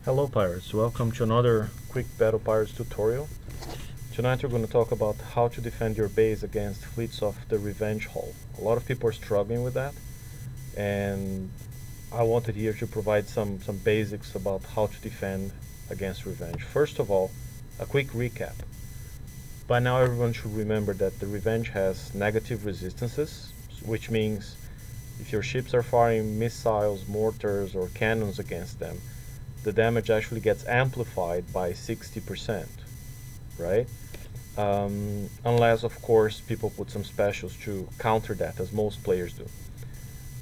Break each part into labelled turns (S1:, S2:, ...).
S1: Hello Pirates, welcome to another quick Battle Pirates tutorial. Tonight we're going to talk about how to defend your base against fleets of the Revenge Hull. A lot of people are struggling with that, and I wanted here to provide some basics about how to defend against Revenge. First of all, a quick recap. By now everyone should remember that the Revenge has negative resistances, which means if your ships are firing missiles, mortars, or cannons against them, the damage actually gets amplified by 60%, right? Unless, of course, people put some specials to counter that, as most players do.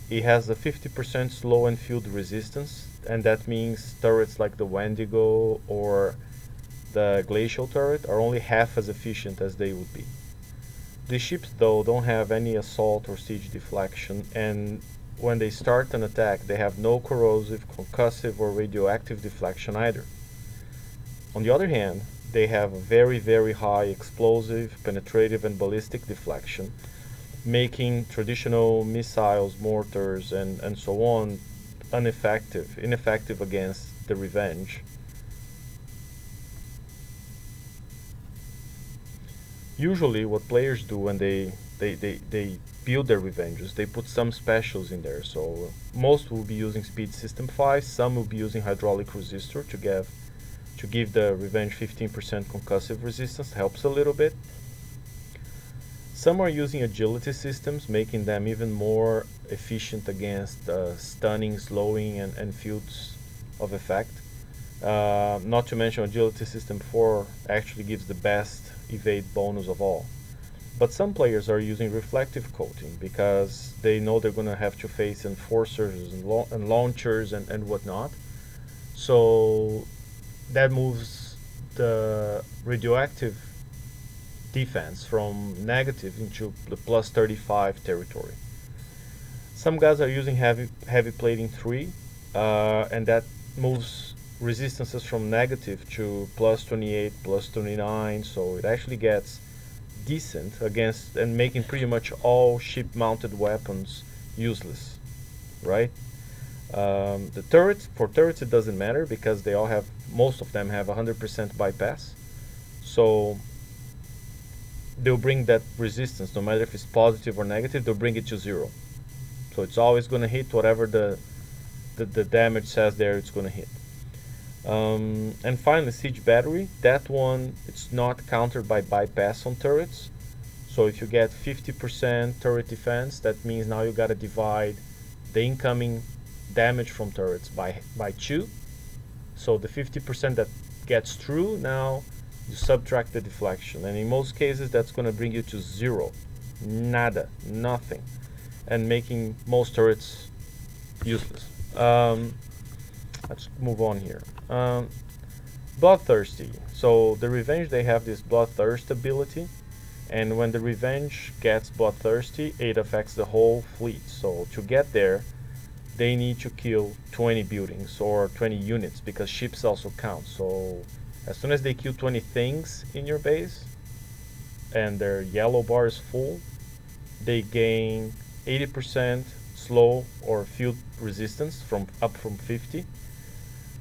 S1: It has a 50% slow and field resistance, and that means turrets like the Wendigo or the Glacial turret are only half as efficient as they would be. The ships, though, don't have any assault or siege deflection, and when they start an attack, they have no corrosive, concussive, or radioactive deflection either. On the other hand, they have a very, very high explosive, penetrative, and ballistic deflection, making traditional missiles, mortars, and so on ineffective against the Revenge. Usually what players do when they build their Revenges, they put some specials in there. So most will be using Speed System 5, some will be using Hydraulic Resistor to give the Revenge 15% concussive resistance, helps a little bit. Some are using Agility systems, making them even more efficient against stunning, slowing, and fields of effect. Not to mention Agility System 4 actually gives the best evade bonus of all. But some players are using reflective coating because they know they're going to have to face enforcers and launchers and whatnot. So that moves the radioactive defense from negative into the plus 35 territory. Some guys are using heavy plating 3, and that moves resistances from negative to plus 28, plus 29, so it actually gets decent against and making pretty much all ship mounted weapons useless, right? The turrets, for turrets it doesn't matter because they all have, most of them have 100% bypass, so they'll bring that resistance no matter if it's positive or negative, they'll bring it to 0. So it's always going to hit whatever the damage says there it's going to hit. And finally, Siege Battery. That one, it's not countered by bypass on turrets. So if you get 50% turret defense, that means now you gotta divide the incoming damage from turrets by 2. So the 50% that gets through, now you subtract the deflection. And in most cases, that's gonna bring you to 0. Nada, nothing. And making most turrets useless. Let's move on here. Bloodthirsty. So the Revenge, they have this Bloodthirst ability, and when the Revenge gets Bloodthirsty, it affects the whole fleet. So to get there, they need to kill 20 buildings or 20 units because ships also count. So as soon as they kill 20 things in your base and their yellow bar is full, they gain 80% slow or field resistance up from 50.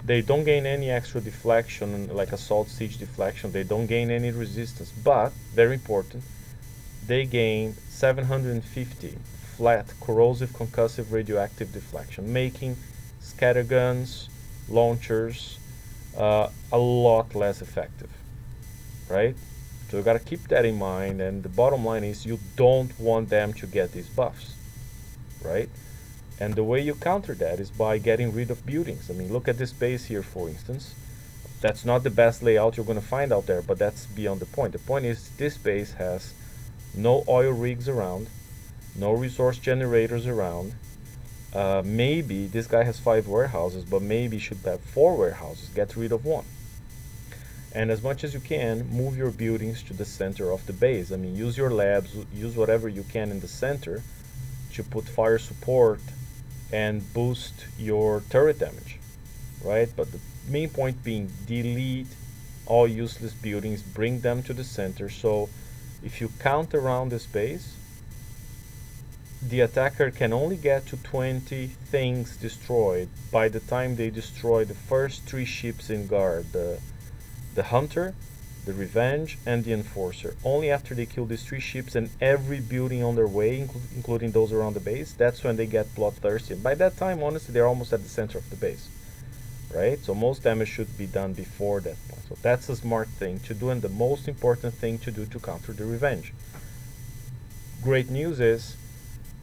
S1: They don't gain any extra deflection like assault siege deflection. They don't gain any resistance, but very important, they gain 750 flat corrosive, concussive, radioactive deflection, making scatterguns, launchers a lot less effective, right? So you gotta keep that in mind, and the bottom line is you don't want them to get these buffs, right? And the way you counter that is by getting rid of buildings. I mean, look at this base here, for instance. That's not the best layout you're going to find out there, but that's beyond the point. The point is this base has no oil rigs around, no resource generators around. Maybe this guy has 5 warehouses, but maybe should have 4 warehouses. Get rid of 1. And as much as you can, move your buildings to the center of the base. I mean, use your labs, use whatever you can in the center to put fire support and boost your turret damage, right? But the main point being, delete all useless buildings, bring them to the center. So if you count around this base, the attacker can only get to 20 things destroyed by the time they destroy the first 3 ships in guard, the Hunter, the Revenge, and the Enforcer. Only after they kill these 3 ships and every building on their way, including those around the base, that's when they get Bloodthirsty. By that time, honestly, they're almost at the center of the base, right? So most damage should be done before that point. So that's a smart thing to do and the most important thing to do to counter the Revenge. Great news is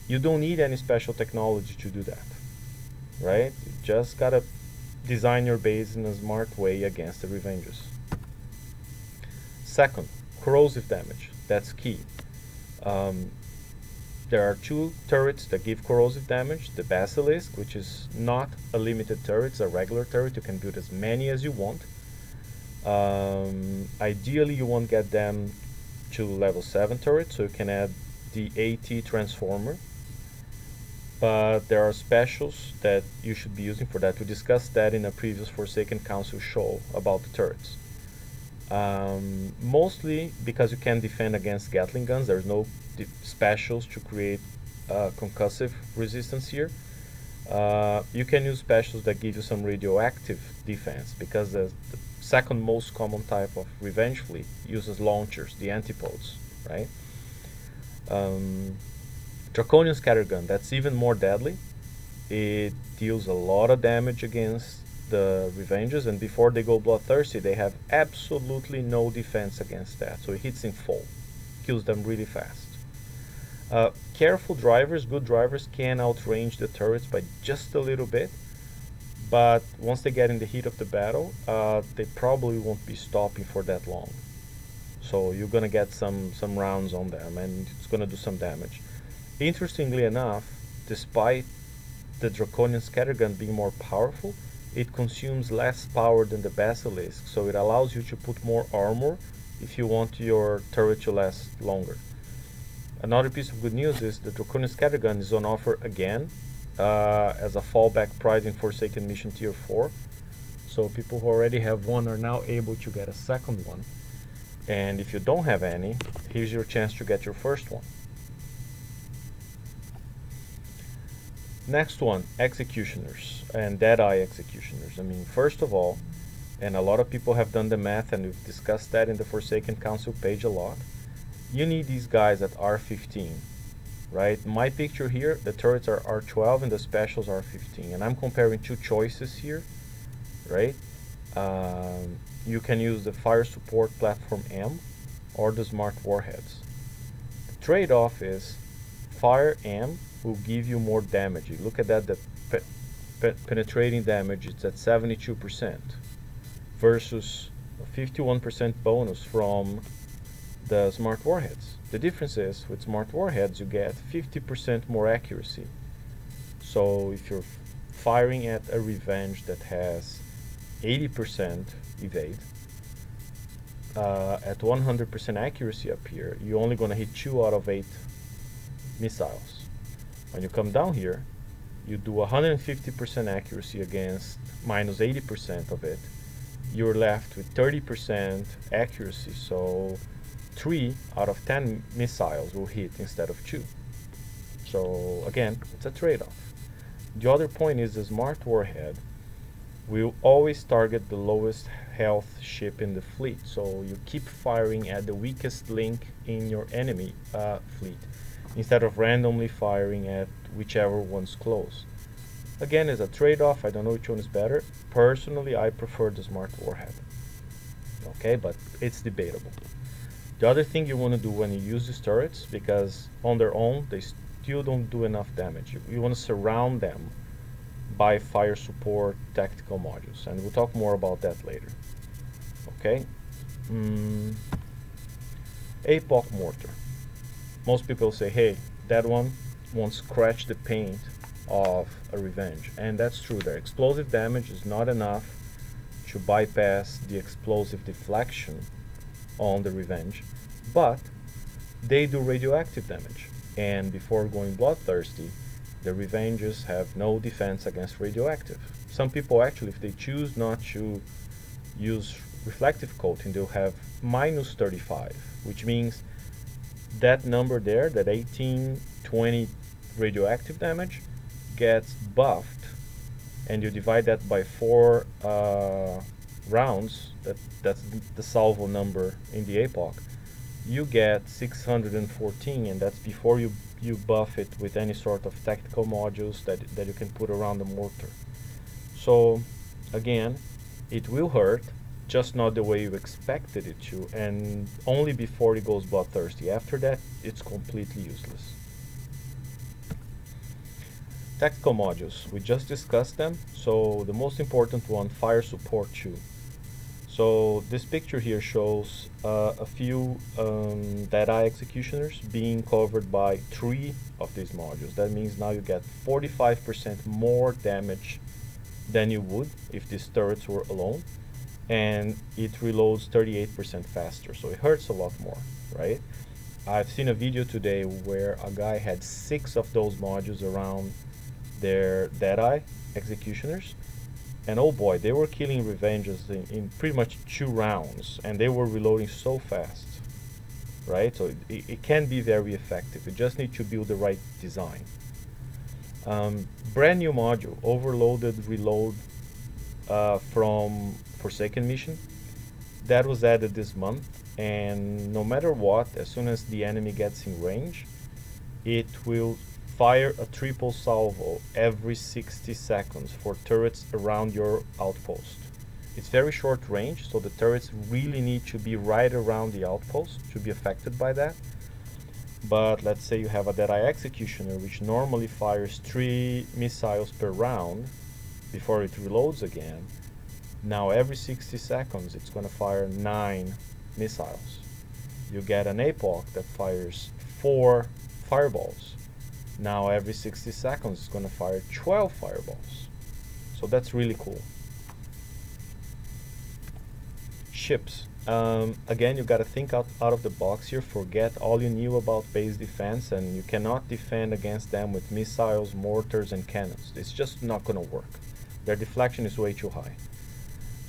S1: you don't need any special technology to do that, right? You just gotta design your base in a smart way against the Revenges. Second, corrosive damage. That's key. There are 2 turrets that give corrosive damage. The Basilisk, which is not a limited turret, it's a regular turret. You can build as many as you want. Ideally, you won't get them to level 7 turret, so you can add the AT Transformer. But there are specials that you should be using for that. We discussed that in a previous Forsaken Council show about the turrets. Mostly because you can defend against Gatling guns. There's no specials to create concussive resistance here. You can use specials that give you some radioactive defense, because the second most common type of Revenge fleet uses launchers, the antipodes, right? Draconian Scattergun, that's even more deadly. It deals a lot of damage against the Revenges, and before they go Bloodthirsty, they have absolutely no defense against that. So it hits in full, kills them really fast. Careful drivers, good drivers, can outrange the turrets by just a little bit, but once they get in the heat of the battle, they probably won't be stopping for that long. So you're gonna get some rounds on them, and it's gonna do some damage. Interestingly enough, despite the Draconian Scattergun being more powerful, it consumes less power than the Basilisk, so it allows you to put more armor if you want your turret to last longer. Another piece of good news is the Draconian Scattergun is on offer again as a fallback price in Forsaken Mission Tier 4. So people who already have one are now able to get a second one. And if you don't have any, here's your chance to get your first one. Next one, Executioners and Deadeye Executioners. I mean, first of all, and a lot of people have done the math, and we've discussed that in the Forsaken Council page a lot, you need these guys at R15, right? My picture here, the turrets are R12 and the specials are 15, and I'm comparing 2 choices here, right? You can use the Fire Support Platform M or the Smart Warheads. The trade-off is Fire M will give you more damage. You look at that, the penetrating damage, it's at 72% versus a 51% bonus from the Smart Warheads. The difference is, with Smart Warheads, you get 50% more accuracy. So if you're firing at a Revenge that has 80% evade, at 100% accuracy up here, you're only going to hit 2 out of 8 missiles. When you come down here, you do 150% accuracy against minus 80% of it. You're left with 30% accuracy, so 3 out of 10 missiles will hit instead of 2. So again, it's a trade-off. The other point is the Smart Warhead will always target the lowest health ship in the fleet, so you keep firing at the weakest link in your enemy fleet, instead of randomly firing at whichever one's close. Again, it's a trade-off. I don't know which one is better. Personally, I prefer the Smart Warhead. Okay, but it's debatable. The other thing you want to do when you use these turrets, because on their own, they still don't do enough damage. You want to surround them by fire support tactical modules, and we'll talk more about that later. Okay. APOC mortar. Most people say, hey, that one won't scratch the paint of a Revenge, and that's true. Their explosive damage is not enough to bypass the explosive deflection on the Revenge, but they do radioactive damage, and before going Bloodthirsty, the Revenges have no defense against radioactive. Some people actually, if they choose not to use reflective coating, they'll have minus 35, which means that number there, that 18, 20, radioactive damage gets buffed, and you divide that by 4 rounds, that's the salvo number in the APOC, you get 614, and that's before you buff it with any sort of tactical modules that you can put around the mortar. So again, it will hurt, just not the way you expected it to, and only before it goes bloodthirsty. After that, it's completely useless. Tactical modules, we just discussed them. So the most important one, fire support 2. So this picture here shows a few Deadeye executioners being covered by 3 of these modules. That means now you get 45% more damage than you would if these turrets were alone, and it reloads 38% faster, so it hurts a lot more, right? I've seen a video today where a guy had 6 of those modules around their Deadeye executioners, and oh boy, they were killing Revenges in pretty much 2 rounds, and they were reloading so fast, right? So it can be very effective. You just need to build the right design. Brand new module, overloaded reload from Forsaken mission. That was added this month, and no matter what, as soon as the enemy gets in range, it will fire a triple salvo every 60 seconds for turrets around your outpost. It's very short range, so the turrets really need to be right around the outpost to be affected by that. But let's say you have a Deadeye executioner which normally fires 3 missiles per round before it reloads again. Now every 60 seconds it's going to fire 9 missiles. You get an APOC that fires 4 fireballs. Now every 60 seconds it's going to fire 12 fireballs. So that's really cool. Ships. Again, you got to think out of the box here. Forget all you knew about base defense, and you cannot defend against them with missiles, mortars, and cannons. It's just not going to work. Their deflection is way too high.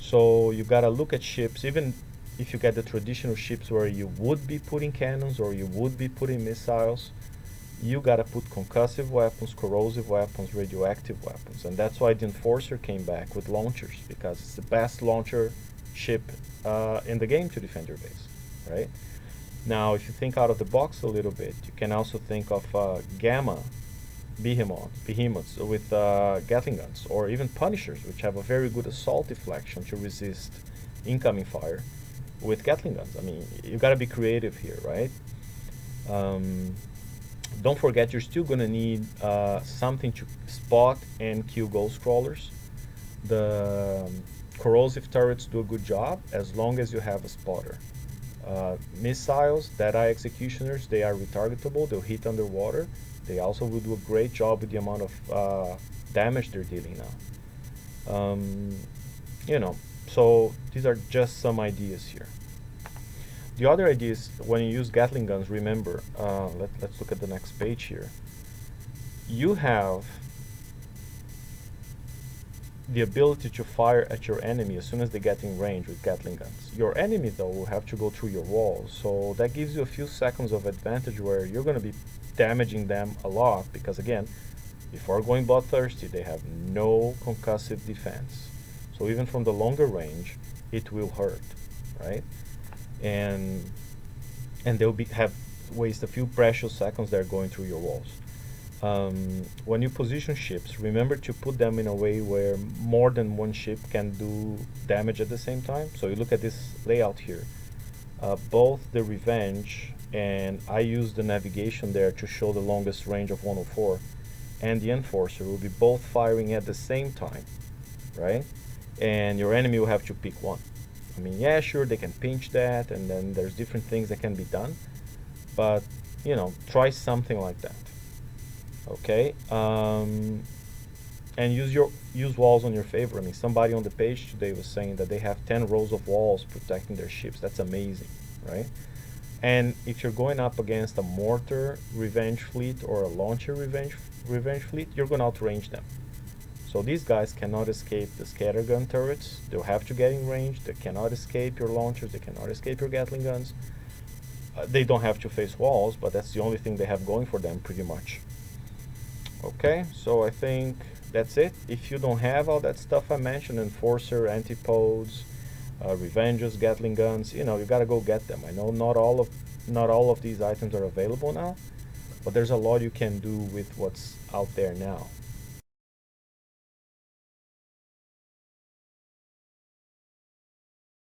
S1: So you got to look at ships. Even if you get the traditional ships where you would be putting cannons or you would be putting missiles, you got to put concussive weapons, corrosive weapons, radioactive weapons. And that's why the Enforcer came back with launchers, because it's the best launcher ship in the game to defend your base, right? Now, if you think out of the box a little bit, you can also think of Gamma behemoths with Gatling guns, or even Punishers, which have a very good assault deflection to resist incoming fire with Gatling guns. I mean, you got to be creative here, right? Don't forget, you're still going to need something to spot and kill ghost crawlers. The corrosive turrets do a good job as long as you have a spotter. Missiles, Deadeye executioners, they are retargetable, they'll hit underwater. They also will do a great job with the amount of damage they're dealing now. You know, so these are just some ideas here. The other idea is, when you use Gatling guns, remember, let's look at the next page here. You have the ability to fire at your enemy as soon as they get in range with Gatling guns. Your enemy, though, will have to go through your walls, so that gives you a few seconds of advantage where you're going to be damaging them a lot, because again, before going bloodthirsty, they have no concussive defense. So even from the longer range, it will hurt, right? And they'll have waste a few precious seconds there going through your walls. When you position ships, remember to put them in a way where more than one ship can do damage at the same time. So you look at this layout here. Both the Revenge, and I use the navigation there to show the longest range of 104, and the Enforcer will be both firing at the same time, right? And your enemy will have to pick one. I mean, yeah, sure, they can pinch that, and then there's different things that can be done, but, you know, try something like that. Okay, and use walls on your favor. I mean, somebody on the page today was saying that they have 10 rows of walls protecting their ships. That's amazing, right? And if you're going up against a mortar Revenge fleet or a launcher Revenge fleet, you're going to outrange them. So these guys cannot escape the scattergun turrets. They'll have to get in range. They cannot escape your launchers. They cannot escape your Gatling guns. They don't have to face walls, but that's the only thing they have going for them, pretty much. Okay, so I think that's it. If you don't have all that stuff I mentioned, Enforcer, Antipodes, Revengers, Gatling guns, you know, you gotta go get them. I know not all of these items are available now, but there's a lot you can do with what's out there now.